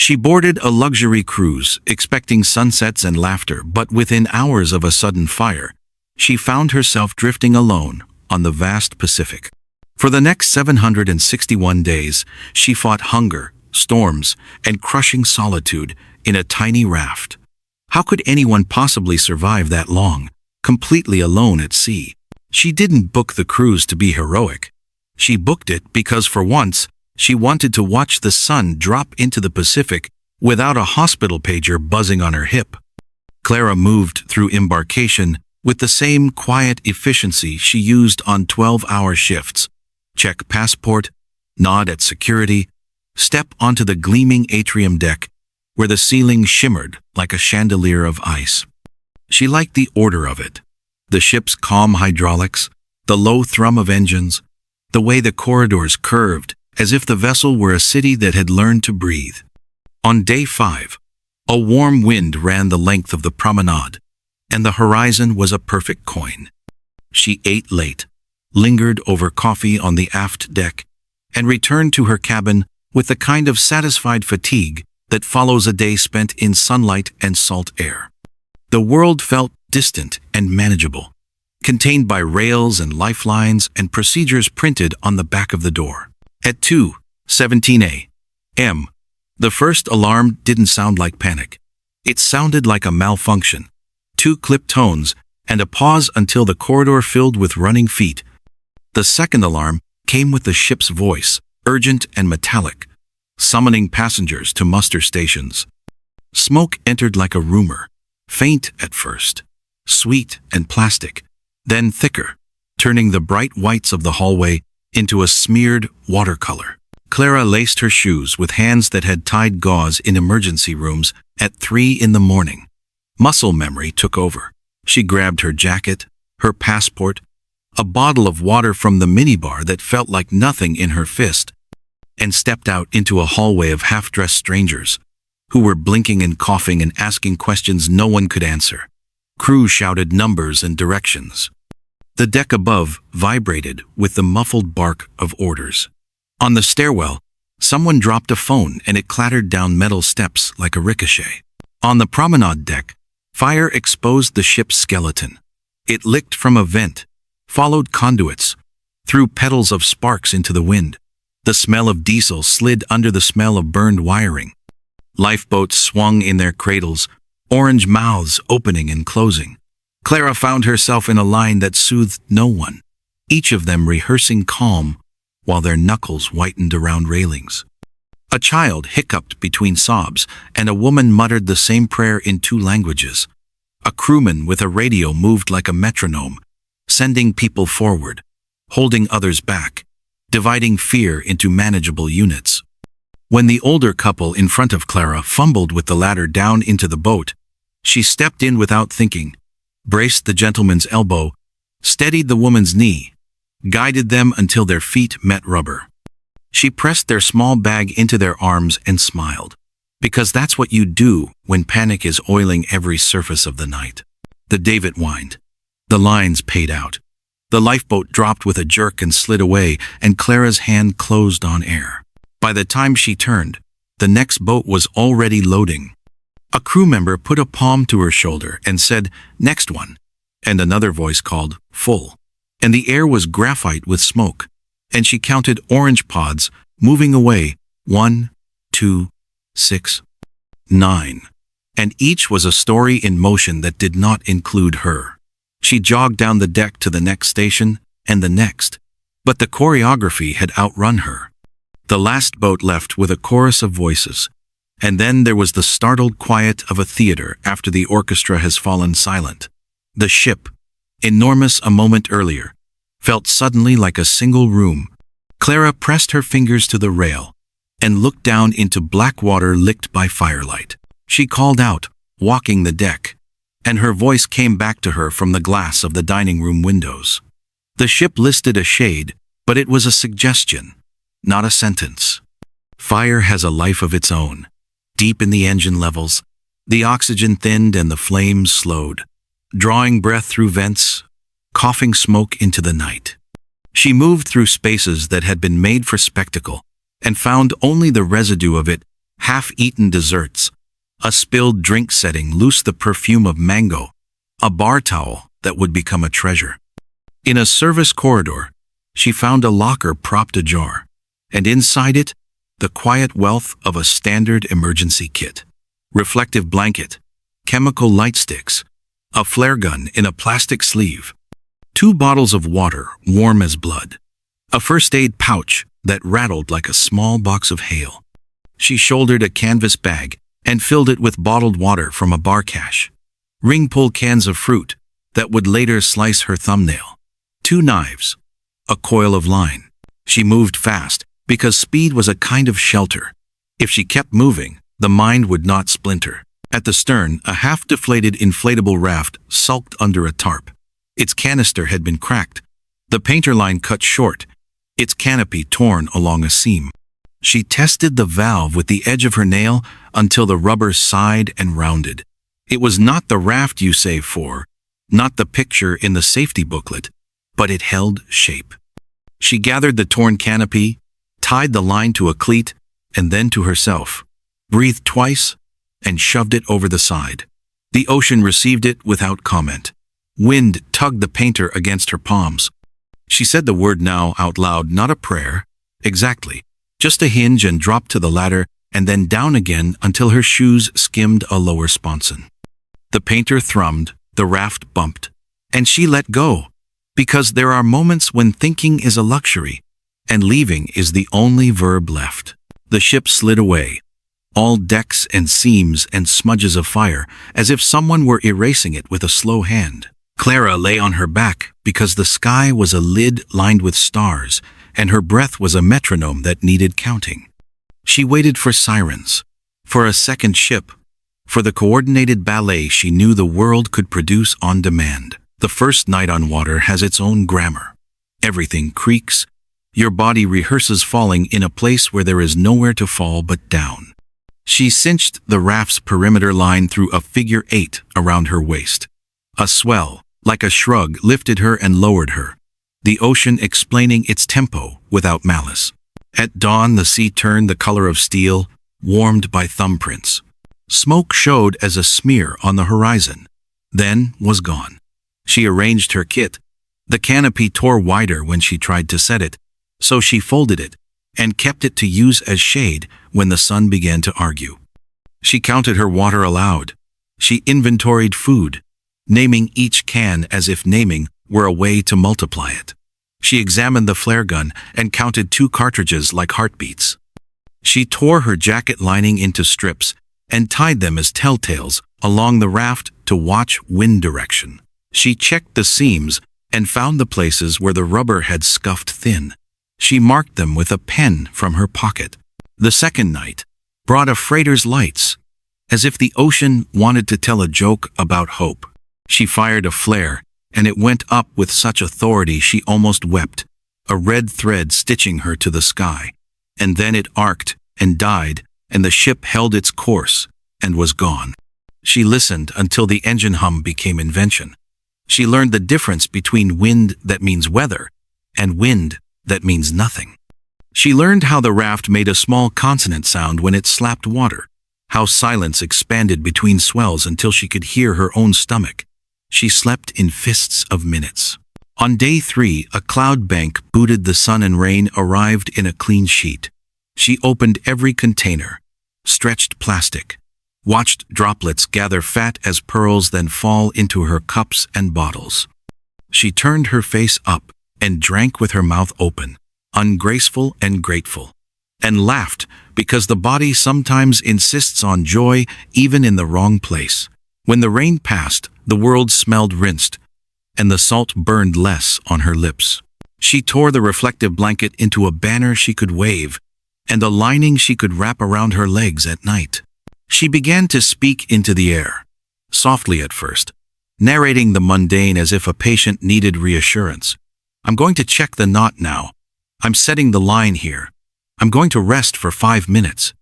She boarded a luxury cruise, expecting sunsets and laughter, but within hours of a sudden fire, she found herself drifting alone on the vast Pacific. For the next 761 days, she fought hunger, storms, and crushing solitude in a tiny raft. How could anyone possibly survive that long, completely alone at sea? She didn't book the cruise to be heroic. She booked it because for once, she wanted to watch the sun drop into the Pacific without a hospital pager buzzing on her hip. Clara moved through embarkation with the same quiet efficiency she used on 12-hour shifts. Check passport, nod at security, step onto the gleaming atrium deck where the ceiling shimmered like a chandelier of ice. She liked the order of it. The ship's calm hydraulics, the low thrum of engines, the way the corridors curved as if the vessel were a city that had learned to breathe. On day 5, a warm wind ran the length of the promenade, and the horizon was a perfect coin. She ate late, lingered over coffee on the aft deck, and returned to her cabin with the kind of satisfied fatigue that follows a day spent in sunlight and salt air. The world felt distant and manageable, contained by rails and lifelines and procedures printed on the back of the door. At 2:17 a.m., the first alarm didn't sound like panic. It sounded like a malfunction. 2 clipped tones and a pause until the corridor filled with running feet. The second alarm came with the ship's voice, urgent and metallic, summoning passengers to muster stations. Smoke entered like a rumor, faint at first, sweet and plastic, then thicker, turning the bright whites of the hallway into a smeared watercolor. Clara laced her shoes with hands that had tied gauze in emergency rooms at 3 in the morning. Muscle memory took over. She grabbed her jacket, her passport, a bottle of water from the minibar that felt like nothing in her fist, and stepped out into a hallway of half-dressed strangers who were blinking and coughing and asking questions no one could answer. Crew shouted numbers and directions. The deck above vibrated with the muffled bark of orders. On the stairwell, someone dropped a phone and it clattered down metal steps like a ricochet. On the promenade deck, fire exposed the ship's skeleton. It licked from a vent, followed conduits, threw petals of sparks into the wind. The smell of diesel slid under the smell of burned wiring. Lifeboats swung in their cradles, orange mouths opening and closing. Clara found herself in a line that soothed no one, each of them rehearsing calm while their knuckles whitened around railings. A child hiccuped between sobs, and a woman muttered the same prayer in 2 languages. A crewman with a radio moved like a metronome, sending people forward, holding others back, dividing fear into manageable units. When the older couple in front of Clara fumbled with the ladder down into the boat, she stepped in without thinking, braced the gentleman's elbow, steadied the woman's knee, guided them until their feet met rubber. She pressed their small bag into their arms and smiled, because that's what you do when panic is oiling every surface of the night. The davit whined. The lines paid out. The lifeboat dropped with a jerk and slid away, and Clara's hand closed on air. By the time she turned, the next boat was already loading. A crew member put a palm to her shoulder and said, "Next one," and another voice called, "Full." And the air was graphite with smoke, and she counted orange pods moving away, 1, 2, 6, 9. And each was a story in motion that did not include her. She jogged down the deck to the next station, and the next. But the choreography had outrun her. The last boat left with a chorus of voices, and then there was the startled quiet of a theater after the orchestra has fallen silent. The ship, enormous a moment earlier, felt suddenly like a single room. Clara pressed her fingers to the rail and looked down into black water licked by firelight. She called out, walking the deck, and her voice came back to her from the glass of the dining room windows. The ship listed a shade, but it was a suggestion, not a sentence. Fire has a life of its own. Deep in the engine levels, the oxygen thinned and the flames slowed, drawing breath through vents, coughing smoke into the night. She moved through spaces that had been made for spectacle and found only the residue of it half-eaten desserts, a spilled drink setting loose the perfume of mango, a bar towel that would become a treasure. In a service corridor, she found a locker propped ajar, and inside it, the quiet wealth of a standard emergency kit. Reflective blanket, chemical light sticks, a flare gun in a plastic sleeve, 2 bottles of water warm as blood, a first aid pouch that rattled like a small box of hail. She shouldered a canvas bag and filled it with bottled water from a bar cache, ring-pull cans of fruit that would later slice her thumbnail, 2 knives, a coil of line. She moved fast because speed was a kind of shelter. If she kept moving, the mind would not splinter. At the stern, a half-deflated inflatable raft sulked under a tarp. Its canister had been cracked, the painter line cut short, its canopy torn along a seam. She tested the valve with the edge of her nail until the rubber sighed and rounded. It was not the raft you save for, not the picture in the safety booklet, but it held shape. She gathered the torn canopy, tied the line to a cleat, and then to herself, breathed twice, and shoved it over the side. The ocean received it without comment. Wind tugged the painter against her palms. She said the word now out loud, not a prayer. Exactly. Just a hinge and drop to the ladder, and then down again until her shoes skimmed a lower sponson. The painter thrummed, the raft bumped, and she let go, because there are moments when thinking is a luxury, and leaving is the only verb left. The ship slid away, all decks and seams and smudges of fire, as if someone were erasing it with a slow hand. Clara lay on her back because the sky was a lid lined with stars, and her breath was a metronome that needed counting. She waited for sirens, for a second ship, for the coordinated ballet she knew the world could produce on demand. The first night on water has its own grammar. Everything creaks. Your body rehearses falling in a place where there is nowhere to fall but down. She cinched the raft's perimeter line through a figure 8 around her waist. A swell, like a shrug, lifted her and lowered her, the ocean explaining its tempo without malice. At dawn, the sea turned the color of steel, warmed by thumbprints. Smoke showed as a smear on the horizon, then was gone. She arranged her kit. The canopy tore wider when she tried to set it, so she folded it and kept it to use as shade when the sun began to argue. She counted her water aloud. She inventoried food, naming each can as if naming were a way to multiply it. She examined the flare gun and counted 2 cartridges like heartbeats. She tore her jacket lining into strips and tied them as telltales along the raft to watch wind direction. She checked the seams and found the places where the rubber had scuffed thin. She marked them with a pen from her pocket. The second night brought a freighter's lights, as if the ocean wanted to tell a joke about hope. She fired a flare, and it went up with such authority she almost wept, a red thread stitching her to the sky. And then it arced and died, and the ship held its course and was gone. She listened until the engine hum became invention. She learned the difference between wind that means weather and wind that means nothing. She learned how the raft made a small consonant sound when it slapped water, how silence expanded between swells until she could hear her own stomach. She slept in fists of minutes. On day 3, a cloud bank booted the sun and rain arrived in a clean sheet. She opened every container, stretched plastic, watched droplets gather fat as pearls then fall into her cups and bottles. She turned her face up and drank with her mouth open, ungraceful and grateful, and laughed because the body sometimes insists on joy even in the wrong place. When the rain passed, the world smelled rinsed, and the salt burned less on her lips. She tore the reflective blanket into a banner she could wave, and a lining she could wrap around her legs at night. She began to speak into the air, softly at first, narrating the mundane as if a patient needed reassurance. I'm going to check the knot now. I'm setting the line here. I'm going to rest for 5 minutes.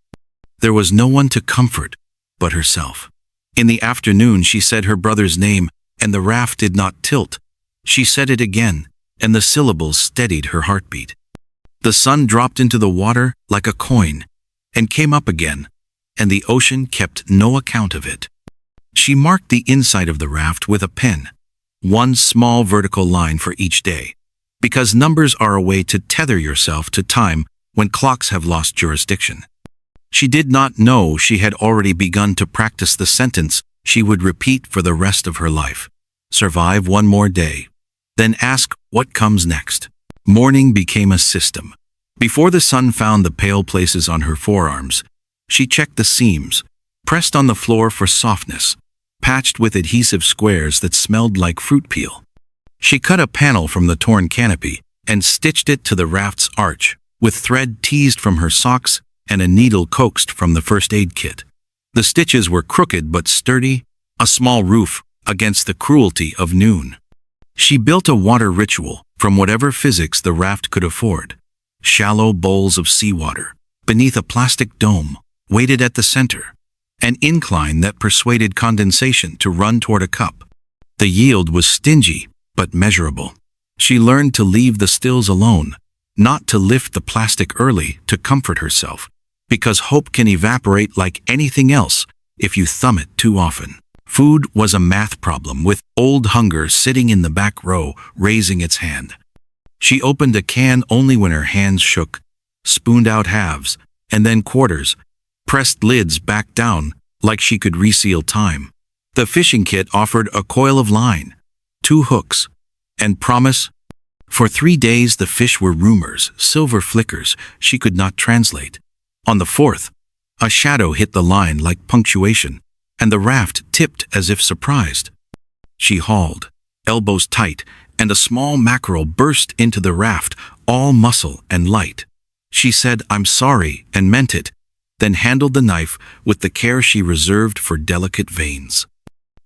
There was no one to comfort but herself. In the afternoon, she said her brother's name, and the raft did not tilt. She said it again, and the syllables steadied her heartbeat. The sun dropped into the water like a coin, and came up again, and the ocean kept no account of it. She marked the inside of the raft with a pen, one small vertical line for each day, because numbers are a way to tether yourself to time when clocks have lost jurisdiction. She did not know she had already begun to practice the sentence she would repeat for the rest of her life. Survive one more day, then ask what comes next. Morning became a system. Before the sun found the pale places on her forearms, she checked the seams, pressed on the floor for softness, patched with adhesive squares that smelled like fruit peel. She cut a panel from the torn canopy and stitched it to the raft's arch, with thread teased from her socks and a needle coaxed from the first aid kit. The stitches were crooked but sturdy, a small roof against the cruelty of noon. She built a water ritual from whatever physics the raft could afford. Shallow bowls of seawater, beneath a plastic dome, waited at the center, an incline that persuaded condensation to run toward a cup. The yield was stingy, but measurable. She learned to leave the stills alone, not to lift the plastic early to comfort herself, because hope can evaporate like anything else if you thumb it too often. Food was a math problem, with old hunger sitting in the back row, raising its hand. She opened a can only when her hands shook, spooned out halves, and then quarters, pressed lids back down like she could reseal time. The fishing kit offered a coil of line, 2 hooks, and promise. For 3 days the fish were rumors, silver flickers she could not translate. On the 4th, a shadow hit the line like punctuation, and the raft tipped as if surprised. She hauled, elbows tight, and a small mackerel burst into the raft, all muscle and light. She said, "I'm sorry," and meant it, then handled the knife with the care she reserved for delicate veins.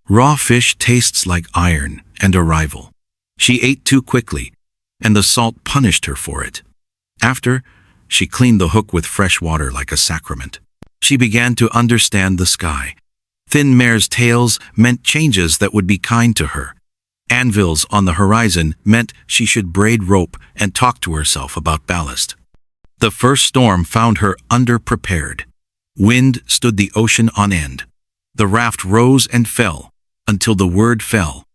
Raw fish tastes like iron and a rival. She ate too quickly, and the salt punished her for it. After, she cleaned the hook with fresh water like a sacrament. She began to understand the sky. Thin mare's tails meant changes that would be kind to her. Anvils on the horizon meant she should braid rope and talk to herself about ballast. The first storm found her underprepared. Wind stood the ocean on end. The raft rose and fell until the word fell,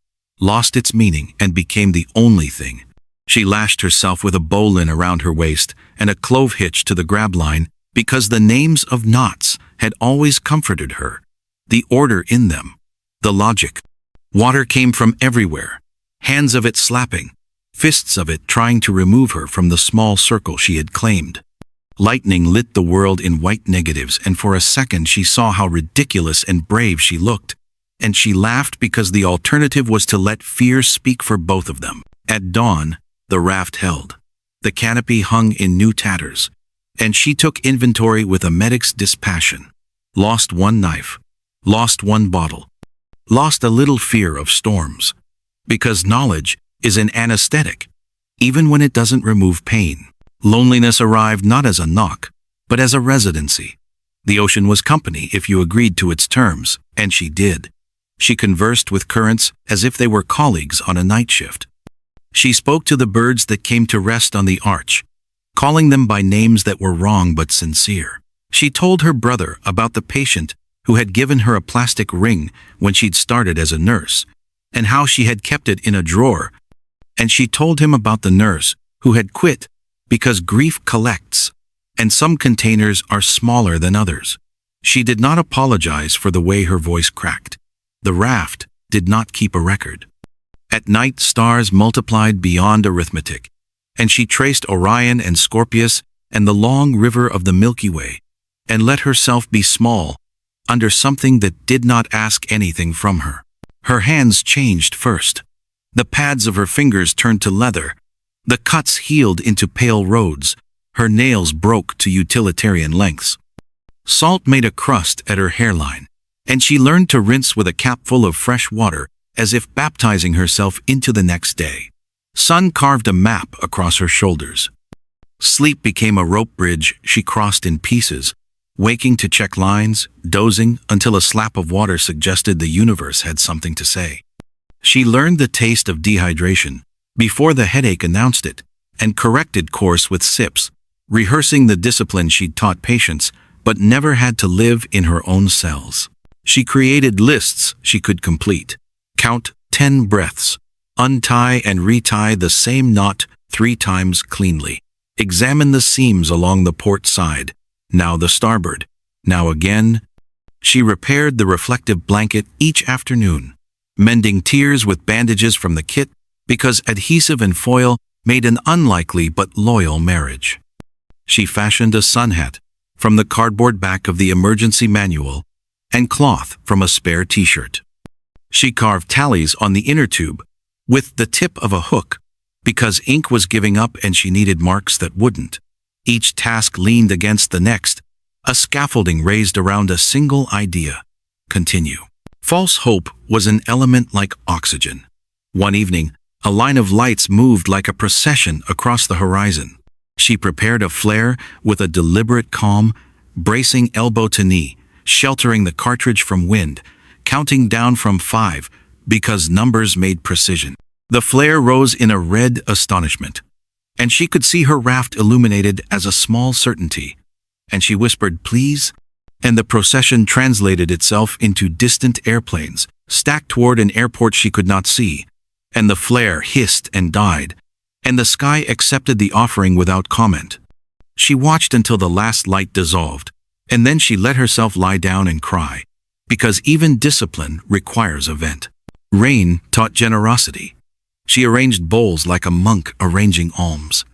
lost its meaning, and became the only thing. She lashed herself with a bowline around her waist and a clove hitch to the grab line because the names of knots had always comforted her. The order in them, the logic. Water came from everywhere, hands of it slapping, fists of it trying to remove her from the small circle she had claimed. Lightning lit the world in white negatives, and for a second she saw how ridiculous and brave she looked, and she laughed because the alternative was to let fear speak for both of them. At dawn, the raft held. The canopy hung in new tatters, and she took inventory with a medic's dispassion. Lost one knife, lost one bottle, lost a little fear of storms. Because knowledge is an anesthetic, even when it doesn't remove pain. Loneliness arrived not as a knock, but as a residency. The ocean was company if you agreed to its terms, and she did. She conversed with currents as if they were colleagues on a night shift. She spoke to the birds that came to rest on the arch, calling them by names that were wrong but sincere. She told her brother about the patient who had given her a plastic ring when she'd started as a nurse, and how she had kept it in a drawer. And she told him about the nurse who had quit because grief collects, and some containers are smaller than others. She did not apologize for the way her voice cracked. The raft did not keep a record. At night, stars multiplied beyond arithmetic, and she traced Orion and Scorpius and the long river of the Milky Way, and let herself be small under something that did not ask anything from her. Her hands changed first. The pads of her fingers turned to leather. The cuts healed into pale roads. Her nails broke to utilitarian lengths. Salt made a crust at her hairline, and she learned to rinse with a capful of fresh water as if baptizing herself into the next day. Sun carved a map across her shoulders. Sleep became a rope bridge she crossed in pieces, waking to check lines, dozing until a slap of water suggested the universe had something to say. She learned the taste of dehydration before the headache announced it, and corrected course with sips, rehearsing the discipline she'd taught patients but never had to live in her own cells. She created lists she could complete. Count 10 breaths. Untie and retie the same knot 3 times cleanly. Examine the seams along the port side. Now the starboard. Now again. She repaired the reflective blanket each afternoon, mending tears with bandages from the kit because adhesive and foil made an unlikely but loyal marriage. She fashioned a sun hat from the cardboard back of the emergency manual and cloth from a spare t-shirt. She carved tallies on the inner tube with the tip of a hook because ink was giving up and she needed marks that wouldn't. Each task leaned against the next, a scaffolding raised around a single idea. Continue. False hope was an element like oxygen. One evening, a line of lights moved like a procession across the horizon. She prepared a flare with a deliberate calm, bracing elbow to knee, sheltering the cartridge from wind, counting down from 5 because numbers made precision. The flare rose in a red astonishment, and she could see her raft illuminated as a small certainty. And she whispered, "Please," and the procession translated itself into distant airplanes, stacked toward an airport she could not see, and the flare hissed and died, and the sky accepted the offering without comment. She watched until the last light dissolved, and then she let herself lie down and cry, because even discipline requires a vent. Rain taught generosity. She arranged bowls like a monk arranging alms.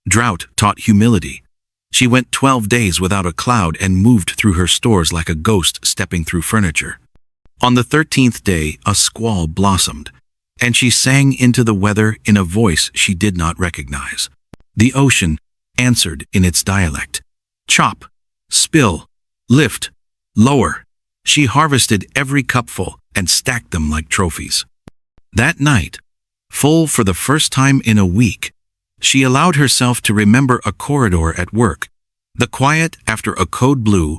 Drought taught humility. She went 12 days without a cloud and moved through her stores like a ghost stepping through furniture. On the 13th day, a squall blossomed, and she sang into the weather in a voice she did not recognize. The ocean answered in its dialect. Chop, spill, lift, lower. She harvested every cupful and stacked them like trophies. That night, full for the first time in a week, she allowed herself to remember a corridor at work, the quiet after a code blue,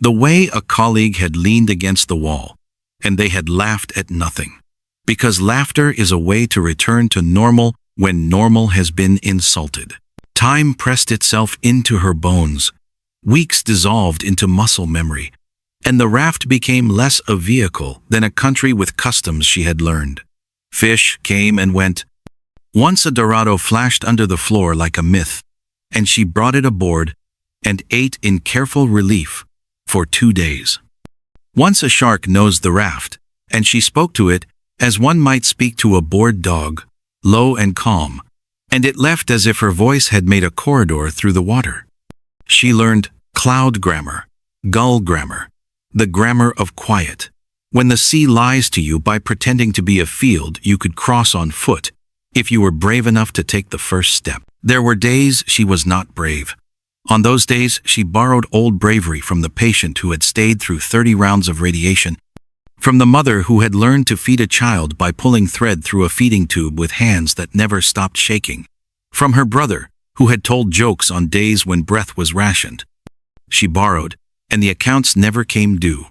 the way a colleague had leaned against the wall, and they had laughed at nothing. Because laughter is a way to return to normal when normal has been insulted. Time pressed itself into her bones. Weeks dissolved into muscle memory, and the raft became less a vehicle than a country with customs she had learned. Fish came and went. Once a dorado flashed under the floor like a myth, and she brought it aboard and ate in careful relief for 2 days. Once a shark nosed the raft, and she spoke to it as one might speak to a bored dog, low and calm, and it left as if her voice had made a corridor through the water. She learned cloud grammar, gull grammar, the grammar of quiet. When the sea lies to you by pretending to be a field you could cross on foot, if you were brave enough to take the first step. There were days she was not brave. On those days, she borrowed old bravery from the patient who had stayed through 30 rounds of radiation, from the mother who had learned to feed a child by pulling thread through a feeding tube with hands that never stopped shaking, from her brother who had told jokes on days when breath was rationed. She borrowed, and the accounts never came due.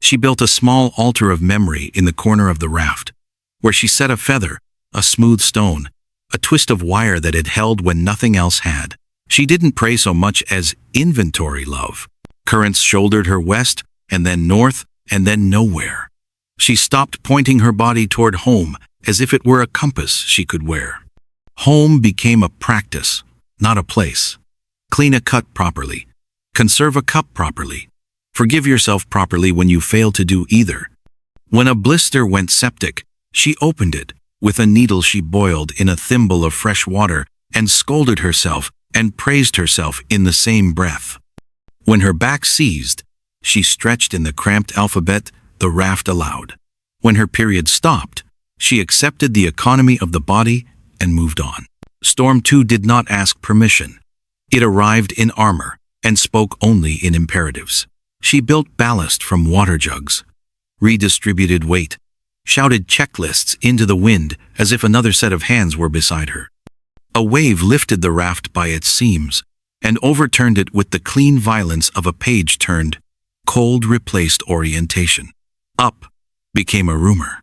She built a small altar of memory in the corner of the raft, where she set a feather, a smooth stone, a twist of wire that had held when nothing else had. She didn't pray so much as inventory love. Currents shouldered her west, and then north, and then nowhere. She stopped pointing her body toward home as if it were a compass she could wear. Home became a practice, not a place. Clean a cut properly. Conserve a cup properly. Forgive yourself properly when you fail to do either. When a blister went septic, she opened it with a needle she boiled in a thimble of fresh water and scolded herself and praised herself in the same breath. When her back seized, she stretched in the cramped alphabet the raft allowed. When her period stopped, she accepted the economy of the body and moved on. Storm 2 did not ask permission. It arrived in armor and spoke only in imperatives. She built ballast from water jugs, redistributed weight, shouted checklists into the wind as if another set of hands were beside her. A wave lifted the raft by its seams and overturned it with the clean violence of a page turned. Cold replaced orientation. Up became a rumor.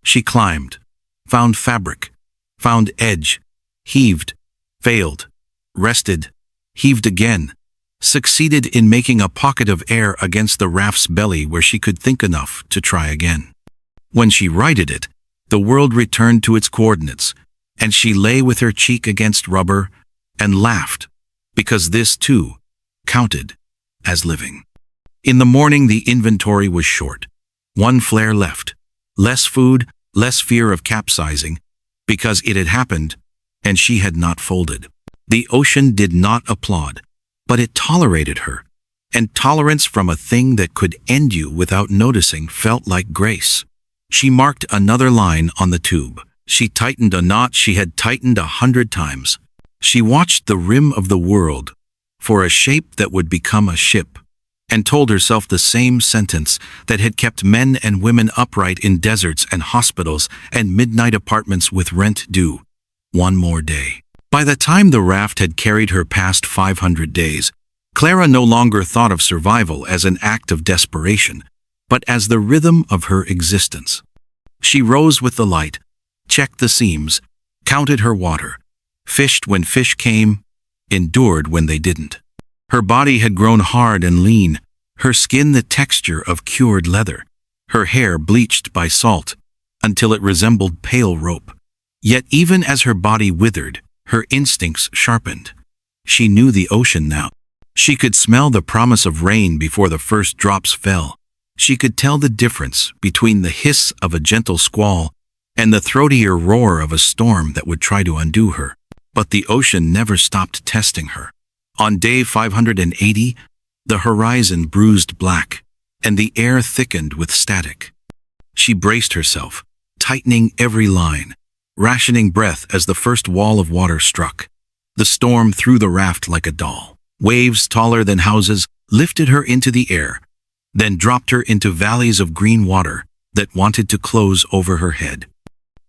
She climbed, found fabric, found edge, heaved, failed, rested, heaved again, succeeded in making a pocket of air against the raft's belly where she could think enough to try again. When she righted it, the world returned to its coordinates, and she lay with her cheek against rubber and laughed, because this, too, counted as living. In the morning, the inventory was short. One flare left. Less food, less fear of capsizing, because it had happened, and she had not folded. The ocean did not applaud, but it tolerated her, and tolerance from a thing that could end you without noticing felt like grace. She marked another line on the tube. She tightened a knot she had tightened 100 times. She watched the rim of the world for a shape that would become a ship, and told herself the same sentence that had kept men and women upright in deserts and hospitals and midnight apartments with rent due. One more day. By the time the raft had carried her past 500 days, Clara no longer thought of survival as an act of desperation, but as the rhythm of her existence. She rose with the light, checked the seams, counted her water, fished when fish came, endured when they didn't. Her body had grown hard and lean, her skin the texture of cured leather, her hair bleached by salt, until it resembled pale rope. Yet even as her body withered, her instincts sharpened. She knew the ocean now. She could smell the promise of rain before the first drops fell. She could tell the difference between the hiss of a gentle squall and the throatier roar of a storm that would try to undo her. But the ocean never stopped testing her. On day 580, the horizon bruised black, and the air thickened with static. She braced herself, tightening every line, rationing breath as the first wall of water struck. The storm threw the raft like a doll. Waves taller than houses lifted her into the air, then dropped her into valleys of green water that wanted to close over her head.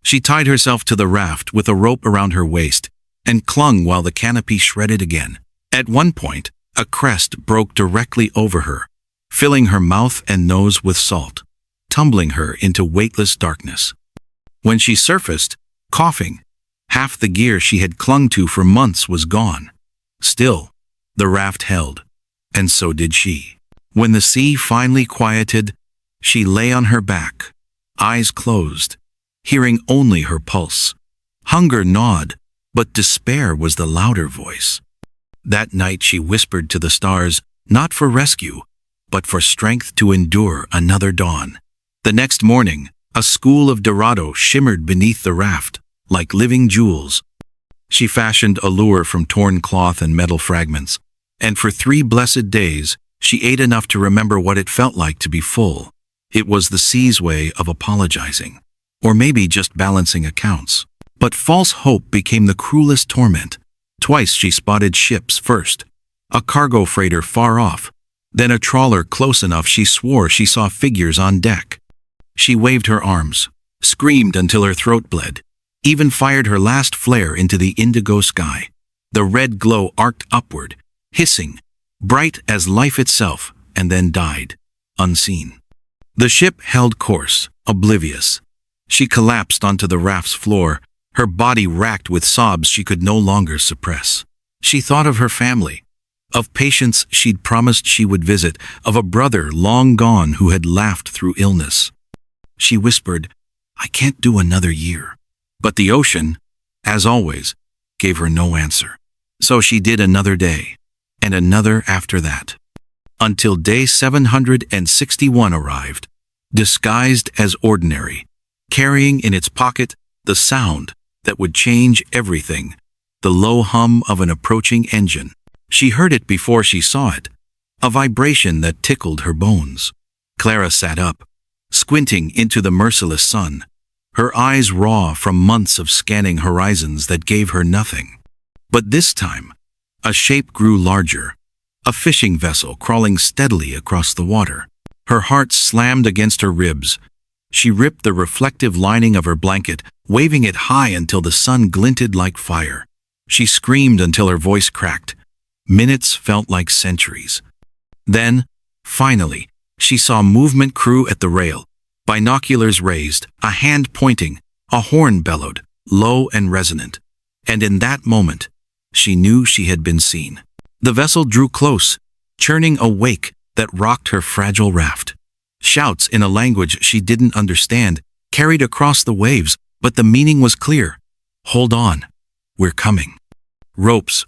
She tied herself to the raft with a rope around her waist and clung while the canopy shredded again. At one point, a crest broke directly over her, filling her mouth and nose with salt, tumbling her into weightless darkness. When she surfaced, coughing, half the gear she had clung to for months was gone. Still, the raft held, and so did she. When the sea finally quieted, she lay on her back, eyes closed, hearing only her pulse. Hunger gnawed, but despair was the louder voice. That night she whispered to the stars, not for rescue, but for strength to endure another dawn. The next morning, a school of Dorado shimmered beneath the raft, like living jewels. She fashioned a lure from torn cloth and metal fragments, and for 3 blessed days, she ate enough to remember what it felt like to be full. It was the sea's way of apologizing, or maybe just balancing accounts. But false hope became the cruelest torment. Twice she spotted ships first, a cargo freighter far off, then a trawler close enough she swore she saw figures on deck. She waved her arms, screamed until her throat bled, even fired her last flare into the indigo sky. The red glow arced upward, hissing, bright as life itself, and then died, unseen. The ship held course, oblivious. She collapsed onto the raft's floor, her body racked with sobs she could no longer suppress. She thought of her family, of patients she'd promised she would visit, of a brother long gone who had laughed through illness. She whispered, "I can't do another year." But the ocean, as always, gave her no answer. So she did another day, and another after that, until day 761 arrived, disguised as ordinary, carrying in its pocket the sound that would change everything, the low hum of an approaching engine. She heard it before she saw it, a vibration that tickled her bones. Clara sat up, squinting into the merciless sun, her eyes raw from months of scanning horizons that gave her nothing. But this time, a shape grew larger, a fishing vessel crawling steadily across the water. Her heart slammed against her ribs. She ripped the reflective lining of her blanket, waving it high until the sun glinted like fire. She screamed until her voice cracked. Minutes felt like centuries. Then, finally, she saw movement crew at the rail, binoculars raised, a hand pointing, a horn bellowed, low and resonant. And in that moment, she knew she had been seen. The vessel drew close, churning a wake that rocked her fragile raft. Shouts in a language she didn't understand carried across the waves, but the meaning was clear. Hold on, we're coming. Ropes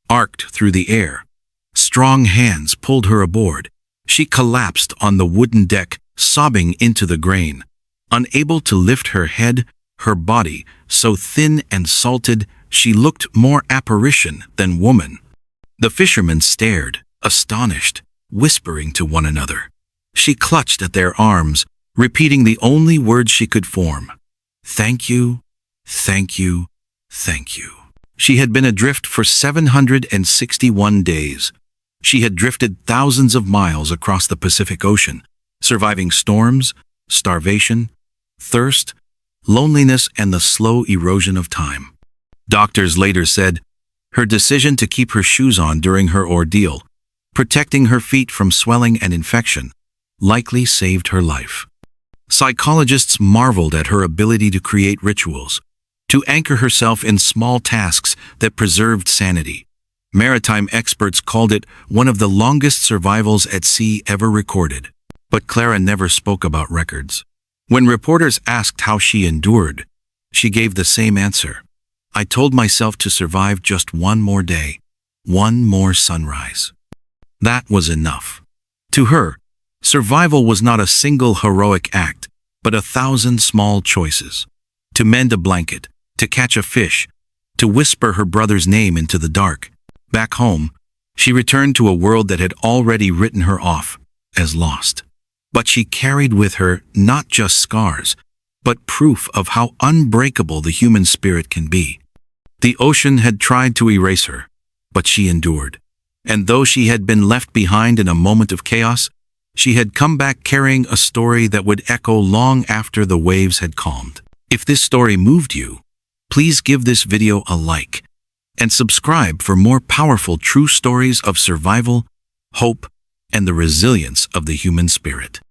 arced through the air. Strong hands pulled her aboard. She collapsed on the wooden deck, sobbing into the grain. Unable to lift her head, her body, so thin and salted, she looked more apparition than woman. The fishermen stared, astonished, whispering to one another. She clutched at their arms, repeating the only words she could form. Thank you, thank you, thank you. She had been adrift for 761 days. She had drifted thousands of miles across the Pacific Ocean, surviving storms, starvation, thirst, loneliness, and the slow erosion of time. Doctors later said her decision to keep her shoes on during her ordeal, protecting her feet from swelling and infection, likely saved her life. Psychologists marveled at her ability to create rituals, to anchor herself in small tasks that preserved sanity. Maritime experts called it one of the longest survivals at sea ever recorded. But Clara never spoke about records. When reporters asked how she endured, she gave the same answer. I told myself to survive just one more day, one more sunrise. That was enough. To her, survival was not a single heroic act, but 1,000 small choices. To mend a blanket, to catch a fish, to whisper her brother's name into the dark. Back home, she returned to a world that had already written her off as lost. But she carried with her not just scars, but proof of how unbreakable the human spirit can be. The ocean had tried to erase her, but she endured. And though she had been left behind in a moment of chaos, she had come back carrying a story that would echo long after the waves had calmed. If this story moved you, please give this video a like and subscribe for more powerful true stories of survival, hope, and the resilience of the human spirit.